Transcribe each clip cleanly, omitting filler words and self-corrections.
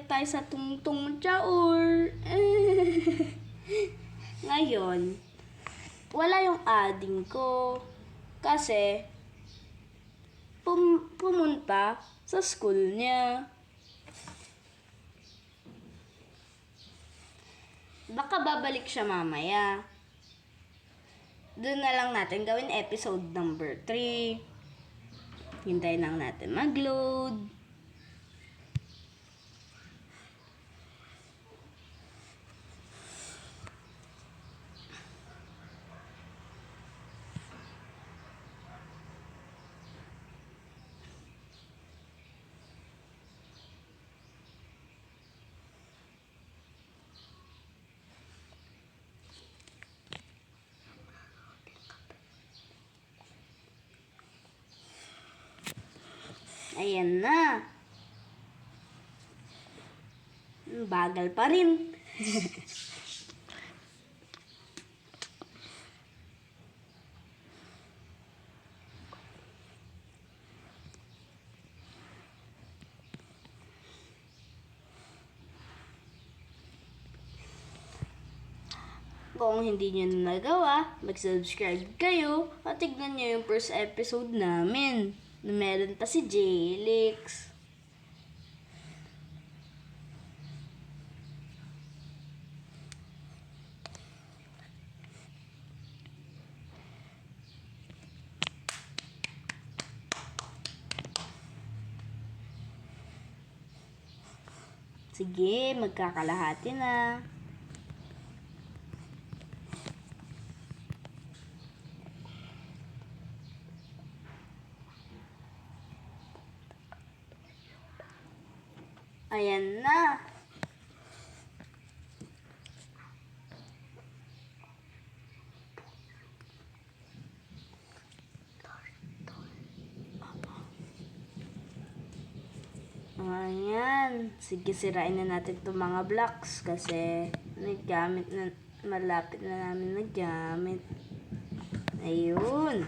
balik tayo sa tungtong chaur. Ngayon, wala yung ading ko. Kasi, pumunta sa school niya. Baka babalik siya mamaya. Doon na lang natin gawin episode number 3. Hintayin lang natin mag-load. Ayan na. Bagal pa rin. Kung hindi nyo na nagawa, mag-subscribe kayo at tignan nyo yung first episode namin na meron pa si Jelix. Sige, magkakalahati na. Ayan na. Ayan. Sige, sirain na natin itong mga blocks kasi malapit na namin naggamit. Ayun.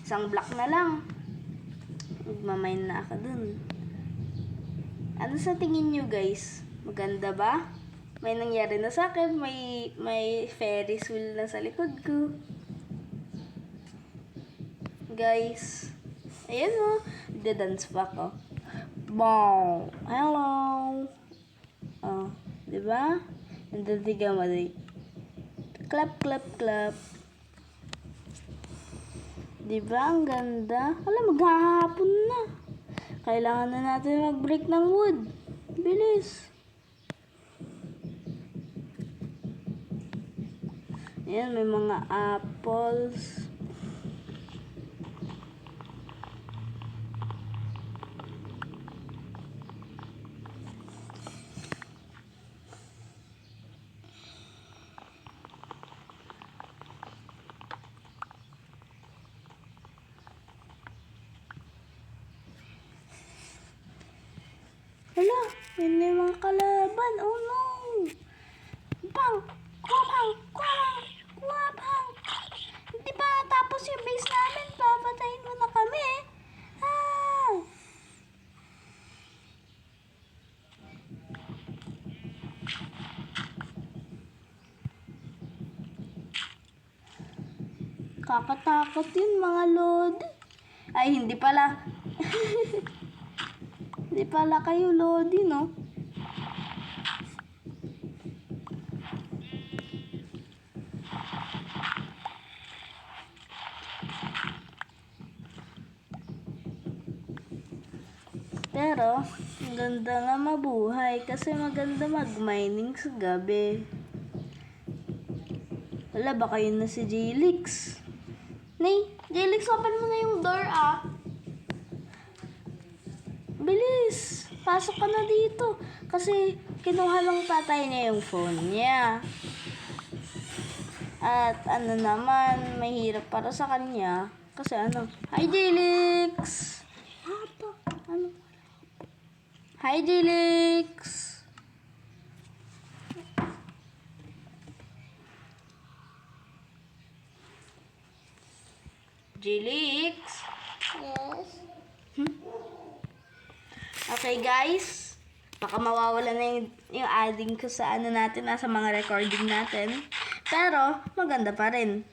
Isang block na lang. Magmamine na ako dun. Ano sa tingin nyo guys? Maganda ba? May nangyari na sa akin. May Ferris wheel na sa likod ko. Guys. Ayan o. Nagda-dance pa ako. Bow. Hello. Oh. Diba? Nandatiga mo din. Clap, clap, clap. Diba? Ang ganda. Alam, maghahapon na. Kailangan na natin mag-break ng wood. Bilis. Ayan, may mga apples. Hala, yun na yung mga kalaban. Oh no! Bang! Kuwabang! Kuwabang! Kuwabang! Hindi pa natapos yung base namin. Papatayin mo na kami. Ah! Kakatakot yun mga lodi. Ay, hindi pala. Hindi pala kayo lodi, no? Pero, ang ganda nga mabuhay kasi maganda mag-mining sa gabi. Wala, baka yun na si Jelix. Nay, Jelix, open mo na yung door, ah. Bilis! Pasok ka na dito. Kasi kinuha lang tatay niya yung phone niya. At ano naman, mahirap para sa kanya. Kasi ano, hi Jelix! Ano? Hi Jelix! Jelix? Yes. Okay guys, Baka mawawala na yung adding ko sa ano natin, sa mga recording natin. Pero, maganda pa rin.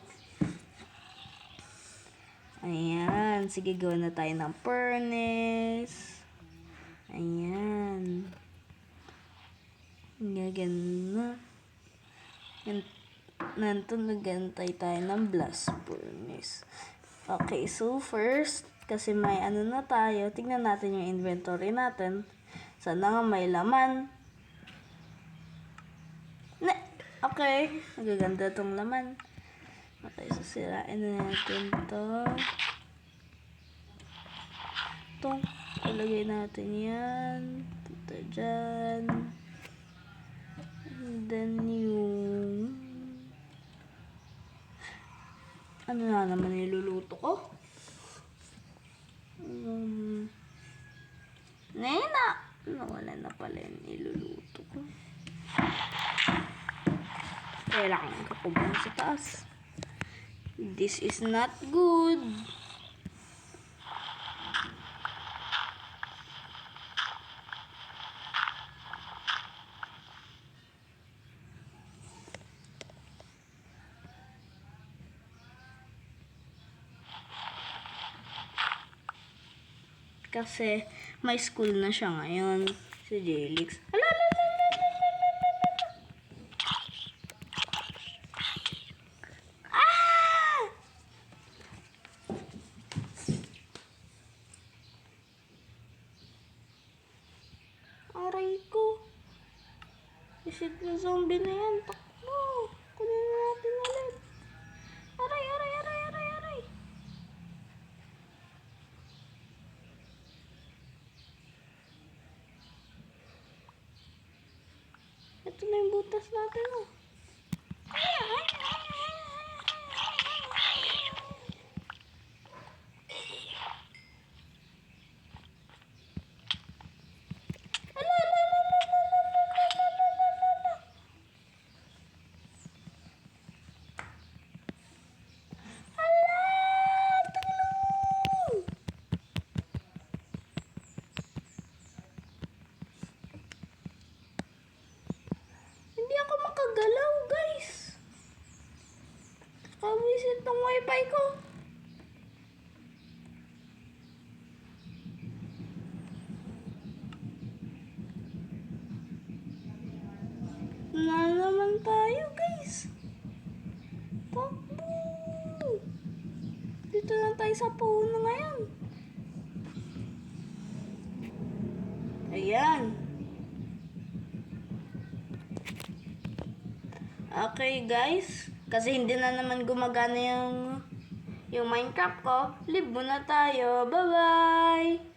Ayan. Sige, gawa na tayo ng furnace. Ayan. Ganyan na. Nagantay tayo ng blast furnace. Okay, so first, kasi may ano na tayo, tingnan natin yung inventory natin. Sana nga may laman. Okay, magaganda tong laman. Okay, so sirain na natin to. Ito, ilagay natin yan. Ito dyan. And then yung... ano na naman niluluto ko? Nena! Nawala na pala yung niluluto ko. Kailangan ka po ba sa taas? This is not good. Kasi may school na siya ngayon. Si Jelix. Aray ko. Isip na zombie na yan. Takbo. Kunin na natin ulit. Aray, aray, aray, aray, aray. Ito na yung butas natin, oh. Hindi ako makagalaw, guys. Kawisit ng wifi ko. Na naman tayo, guys. Takbo. Dito lang tayo sa puno ngayon. Ayan. Okay, guys. Kasi hindi na naman gumagana yung Minecraft ko. Leave muna tayo. Bye-bye!